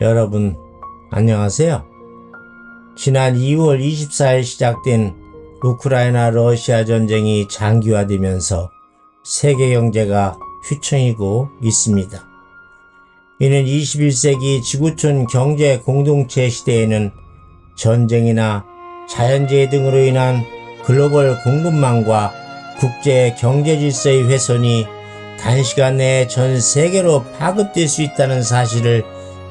여러분 안녕하세요. 지난 2월 24일 시작된 우크라이나 러시아 전쟁이 장기화되면서 세계 경제가 휘청이고 있습니다. 이는 21세기 지구촌 경제 공동체 시대에는 전쟁이나 자연재해 등으로 인한 글로벌 공급망과 국제 경제 질서의 훼손이 단시간 내에 전 세계로 파급될 수 있다는 사실을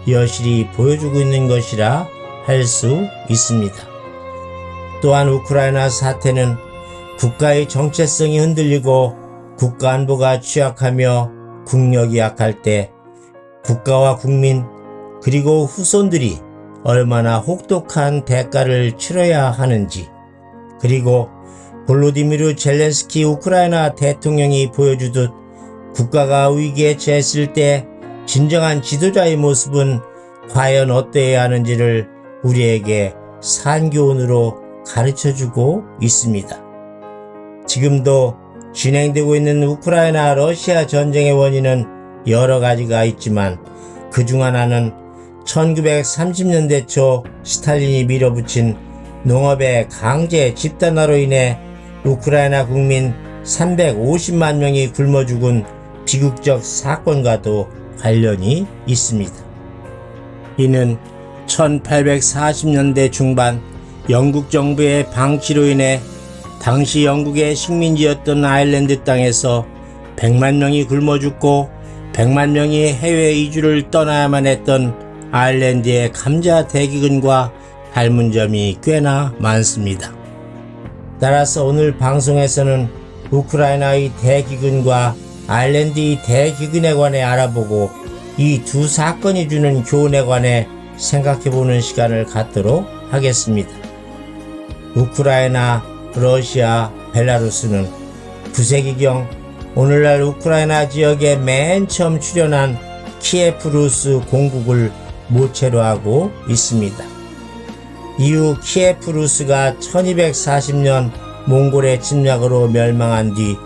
여실히 보여주고 있는 것이라 할 수 있습니다. 또한 우크라이나 사태는 국가의 정체성이 흔들리고 국가 안보가 취약하며 국력이 약할 때 국가와 국민 그리고 후손들이 얼마나 혹독한 대가를 치러야 하는지, 그리고 볼로디미르 젤렌스키 우크라이나 대통령이 보여주듯 국가가 위기에 처했을 때 진정한 지도자의 모습은 과연 어떠해야 하는지를 우리에게 산교훈으로 가르쳐주고 있습니다. 지금도 진행되고 있는 우크라이나 러시아 전쟁의 원인은 여러 가지가 있지만 그중 하나는 1930년대 초 스탈린이 밀어붙인 농업의 강제 집단화로 인해 우크라이나 국민 350만 명이 굶어 죽은 비극적 사건과도 관련이 있습니다. 이는 1840년대 중반 영국 정부의 방치로 인해 당시 영국의 식민지였던 아일랜드 땅에서 100만 명이 굶어 죽고 100만 명이 해외 이주를 떠나야만 했던 아일랜드의 감자 대기근과 닮은 점이 꽤나 많습니다. 따라서 오늘 방송에서는 우크라이나의 대기근과 아일랜드의 대기근에 관해 알아보고 이 두 사건이 주는 교훈에 관해 생각해보는 시간을 갖도록 하겠습니다. 우크라이나, 러시아, 벨라루스는 9세기경 오늘날 우크라이나 지역에 맨 처음 출현한 키예프 루스 공국을 모체로 하고 있습니다. 이후 키예프 루스가 1240년 몽골의 침략으로 멸망한 뒤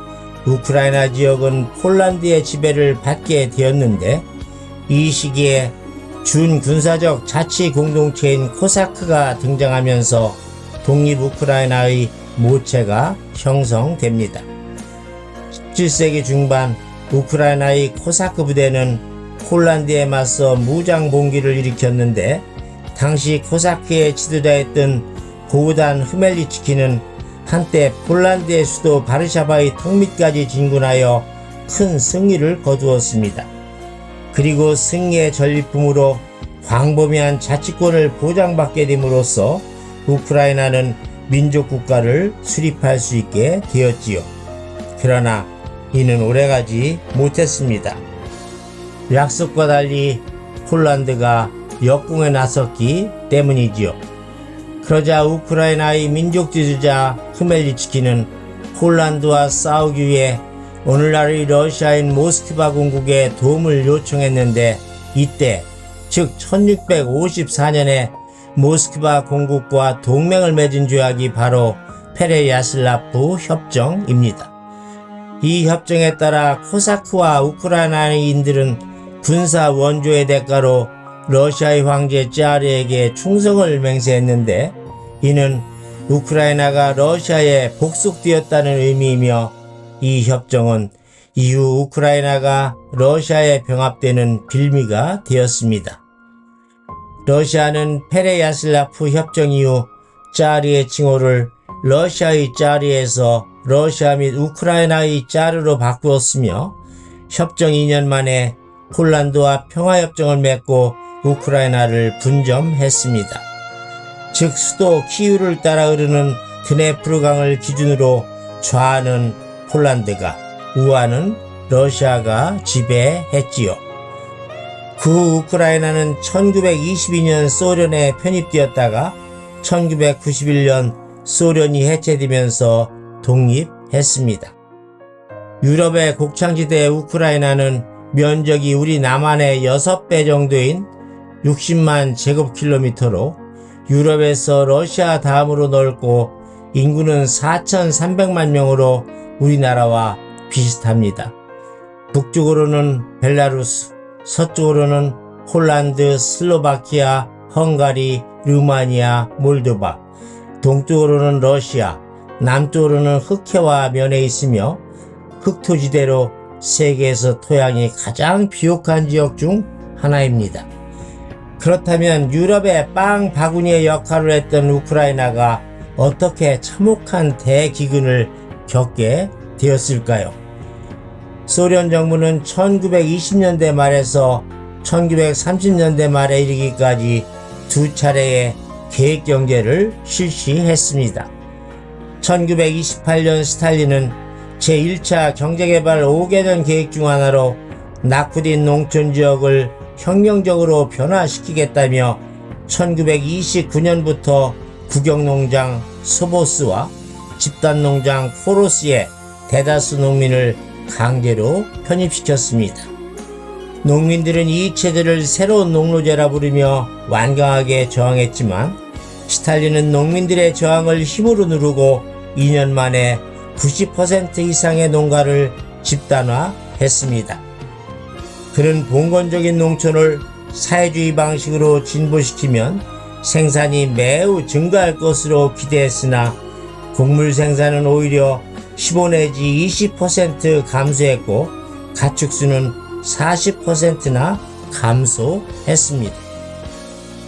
우크라이나 지역은 폴란드의 지배를 받게 되었는데, 이 시기에 준군사적 자치 공동체인 코사크가 등장하면서 독립 우크라이나의 모체가 형성됩니다. 17세기 중반 우크라이나의 코사크 부대는 폴란드에 맞서 무장 봉기를 일으켰는데, 당시 코사크의 지도자였던 보우단 흐멜리츠키는 한때 폴란드의 수도 바르샤바의 턱밑까지 진군하여 큰 승리를 거두었습니다. 그리고 승리의 전리품으로 광범위한 자치권을 보장받게 됨으로써 우크라이나는 민족국가를 수립할 수 있게 되었지요. 그러나 이는 오래가지 못했습니다. 약속과 달리 폴란드가 역공에 나섰기 때문이지요. 그러자 우크라이나의 민족 지도자 흐멜리츠키는 폴란드와 싸우기 위해 오늘날의 러시아인 모스크바 공국에 도움을 요청했는데, 이때 즉 1654년에 모스크바 공국과 동맹을 맺은 조약이 바로 페레야슬라프 협정입니다. 이 협정에 따라 코사크와 우크라이나인들은 군사 원조의 대가로 러시아의 황제 짜르에게 충성을 맹세했는데, 이는 우크라이나가 러시아에 복속되었다는 의미이며, 이 협정은 이후 우크라이나가 러시아에 병합되는 빌미가 되었습니다. 러시아는 페레야슬라프 협정 이후 짜르의 칭호를 러시아의 짜르에서 러시아 및 우크라이나의 짜르로 바꾸었으며, 협정 2년 만에 폴란드와 평화협정을 맺고 우크라이나를 분점했습니다. 즉 수도 키우를 따라 흐르는 드네프르강을 기준으로 좌는 폴란드가, 우하는 러시아가 지배했지요. 그 후 우크라이나는 1922년 소련에 편입되었다가 1991년 소련이 해체되면서 독립했습니다. 유럽의 곡창지대 우크라이나는 면적이 우리 남한의 6배 정도인 60만 제곱킬로미터로 유럽에서 러시아 다음으로 넓고 인구는 4,300만 명으로 우리나라와 비슷합니다. 북쪽으로는 벨라루스, 서쪽으로는 홀란드, 슬로바키아, 헝가리, 루마니아, 몰도바, 동쪽으로는 러시아, 남쪽으로는 흑해와 면에 있으며 흑토지대로 세계에서 토양이 가장 비옥한 지역 중 하나입니다. 그렇다면 유럽의 빵 바구니의 역할을 했던 우크라이나가 어떻게 참혹한 대기근을 겪게 되었을까요? 소련 정부는 1920년대 말에서 1930년대 말에 이르기까지 두 차례의 계획경제를 실시했습니다. 1928년 스탈린은 제1차 경제개발 5개년 계획 중 하나로 낙후된 농촌지역을 혁명적으로 변화시키겠다며 1929년부터 국영농장 소보스와 집단농장 코로스의 대다수 농민을 강제로 편입시켰습니다. 농민들은 이 체제를 새로운 농노제라 부르며 완강하게 저항했지만 스탈린은 농민들의 저항을 힘으로 누르고 2년 만에 90% 이상의 농가를 집단화했습니다. 그는 봉건적인 농촌을 사회주의 방식으로 진보시키면 생산이 매우 증가할 것으로 기대했으나 곡물 생산은 오히려 15 내지 20% 감소했고 가축수는 40%나 감소했습니다.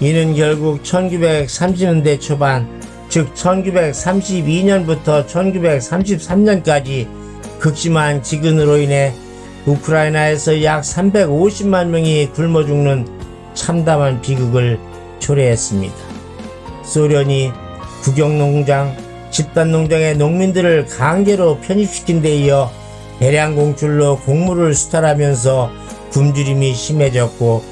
이는 결국 1930년대 초반, 즉 1932년부터 1933년까지 극심한 기근으로 인해 우크라이나에서 약 350만 명이 굶어 죽는 참담한 비극을 초래했습니다. 소련이 국영농장, 집단농장의 농민들을 강제로 편입시킨 데 이어 대량 공출로 곡물을 수탈하면서 굶주림이 심해졌고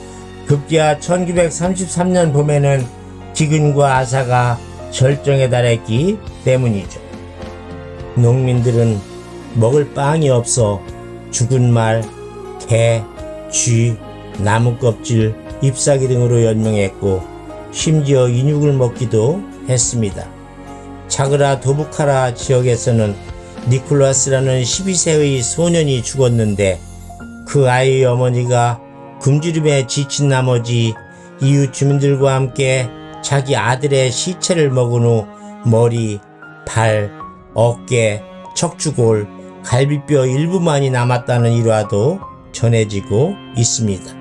급기야 1933년 봄에는 기근과 아사가 절정에 달했기 때문이죠. 농민들은 먹을 빵이 없어 죽은 말, 개, 쥐, 나무 껍질, 잎사귀 등으로 연명했고 심지어 인육을 먹기도 했습니다. 자그라 도부카라 지역에서는 니콜라스라는 12세의 소년이 죽었는데 그 아이의 어머니가 굶주림에 지친 나머지 이웃 주민들과 함께 자기 아들의 시체를 먹은 후 머리, 발, 어깨, 척추골, 갈비뼈 일부만이 남았다는 일화도 전해지고 있습니다.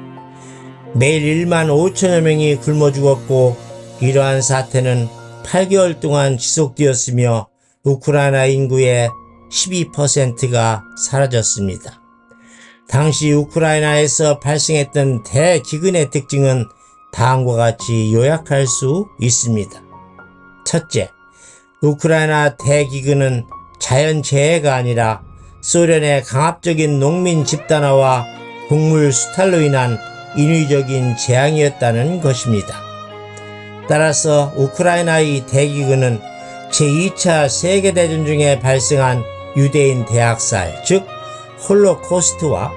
매일 1만 5천여 명이 굶어 죽었고 이러한 사태는 8개월 동안 지속되었으며 우크라이나 인구의 12%가 사라졌습니다. 당시 우크라이나에서 발생했던 대기근의 특징은 다음과 같이 요약할 수 있습니다. 첫째, 우크라이나 대기근은 자연재해가 아니라 소련의 강압적인 농민 집단화와 곡물 수탈로 인한 인위적인 재앙이었다는 것입니다. 따라서 우크라이나의 대기근은 제2차 세계대전 중에 발생한 유대인 대학살, 즉 홀로코스트와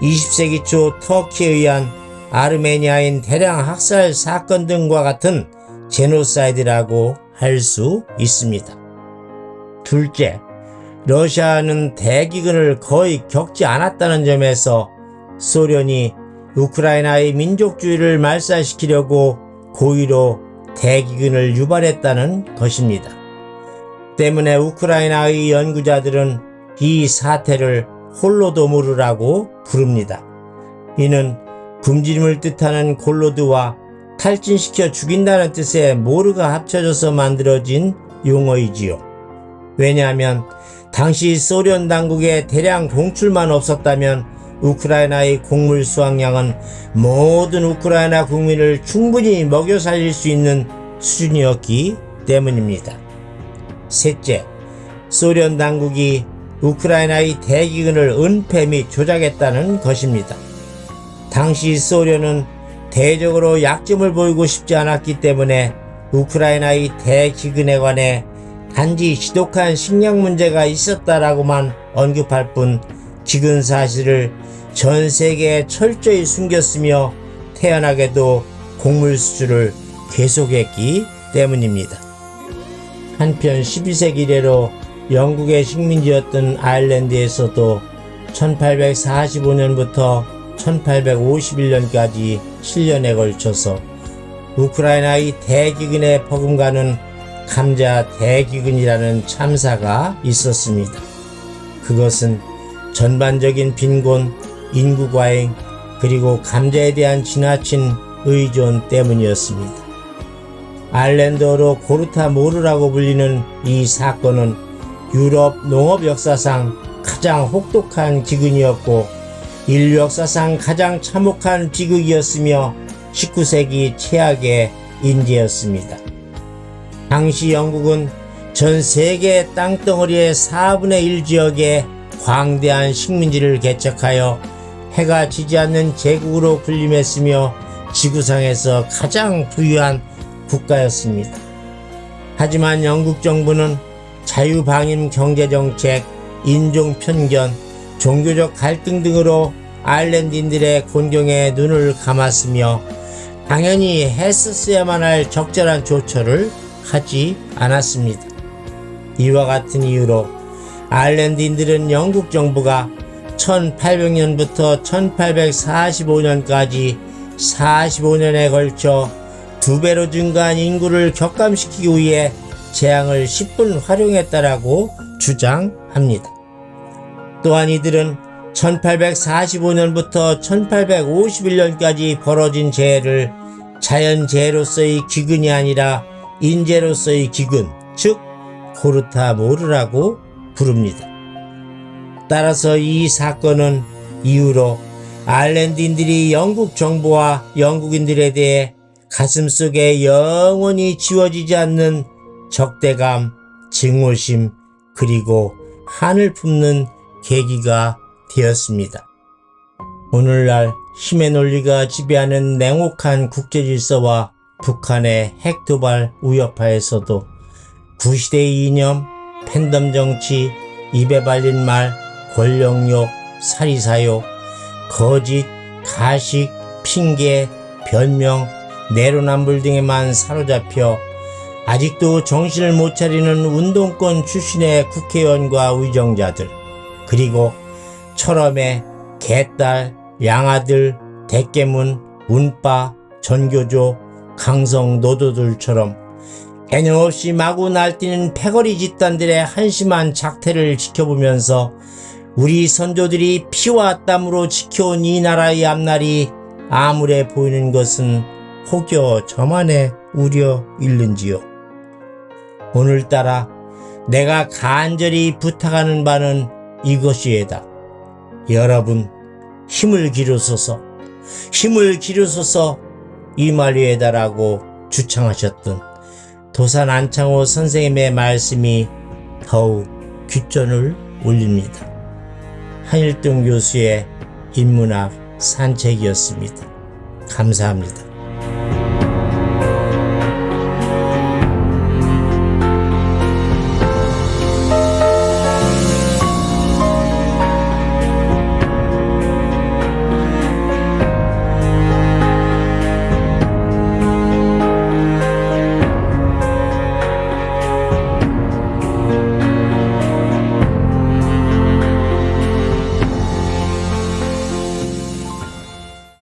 20세기 초 터키에 의한 아르메니아인 대량 학살 사건 등과 같은 제노사이드라고 할 수 있습니다. 둘째, 러시아는 대기근을 거의 겪지 않았다는 점에서 소련이 우크라이나의 민족주의를 말살시키려고 고의로 대기근을 유발했다는 것입니다. 때문에 우크라이나의 연구자들은 이 사태를 홀로도모르라고 부릅니다. 이는 굶주림을 뜻하는 골로드와 탈진시켜 죽인다는 뜻의 모르가 합쳐져서 만들어진 용어이지요. 왜냐하면 당시 소련 당국의 대량 공출만 없었다면 우크라이나의 곡물 수확량은 모든 우크라이나 국민을 충분히 먹여 살릴 수 있는 수준이었기 때문입니다. 셋째, 소련 당국이 우크라이나의 대기근을 은폐 및 조작했다는 것입니다. 당시 소련은 대적으로 약점을 보이고 싶지 않았기 때문에 우크라이나의 대기근에 관해 단지 지독한 식량 문제가 있었다라고만 언급할 뿐 기근 사실을 전 세계에 철저히 숨겼으며 태연하게도 곡물 수출을 계속했기 때문입니다. 한편 12세기 이래로 영국의 식민지였던 아일랜드에서도 1845년부터 1851년까지 7년에 걸쳐서 우크라이나의 대기근에 버금가는 감자 대기근이라는 참사가 있었습니다. 그것은 전반적인 빈곤, 인구 과잉, 그리고 감자에 대한 지나친 의존 때문이었습니다. 아일랜드어로 고르타모르라고 불리는 이 사건은 유럽 농업 역사상 가장 혹독한 기근이었고 인류 역사상 가장 참혹한 비극이었으며 19세기 최악의 인재였습니다. 당시 영국은 전 세계 땅덩어리의 4분의 1 지역에 광대한 식민지를 개척하여 해가 지지 않는 제국으로 군림했으며 지구상에서 가장 부유한 국가였습니다. 하지만 영국 정부는 자유방임 경제정책, 인종 편견, 종교적 갈등 등으로 아일랜드인들의 곤경에 눈을 감았으며 당연히 했었어야만 할 적절한 조처를 하지 않았습니다. 이와 같은 이유로 아일랜드인들은 영국 정부가 1800년부터 1845년까지 45년에 걸쳐 2배로 증가한 인구를 격감시키기 위해 재앙을 10분 활용했다라고 주장합니다. 또한 이들은 1845년부터 1851년까지 벌어진 재해를 자연재해로서의 기근이 아니라 인재로서의 기근, 즉 고르타모르라고 부릅니다. 따라서 이 사건은 이후로 아일랜드인들이 영국 정부와 영국인들에 대해 가슴속에 영원히 지워지지 않는 적대감, 증오심, 그리고 한을 품는 계기가 되었습니다. 오늘날 힘의 논리가 지배하는 냉혹한 국제질서와 북한의 핵도발 우여파에서도 구시대의 이념, 팬덤 정치, 입에 발린 말, 권력욕, 사리사욕, 거짓, 가식, 핑계, 변명, 내로남불 등에만 사로잡혀 아직도 정신을 못 차리는 운동권 출신의 국회의원과 의정자들, 그리고 철험의 개딸, 양아들, 대깨문, 운빠, 전교조, 강성 노도들처럼 개념 없이 마구 날뛰는 패거리 집단들의 한심한 작태를 지켜보면서 우리 선조들이 피와 땀으로 지켜온 이 나라의 앞날이 암울해 보이는 것은 혹여 저만의 우려일는지요. 오늘따라 내가 간절히 부탁하는 바는 이것이에다. 여러분, 힘을 기르소서 이말리에다라고 주창하셨던 도산 안창호 선생님의 말씀이 더욱 귀전을 울립니다. 한일동 교수의 인문학 산책이었습니다. 감사합니다.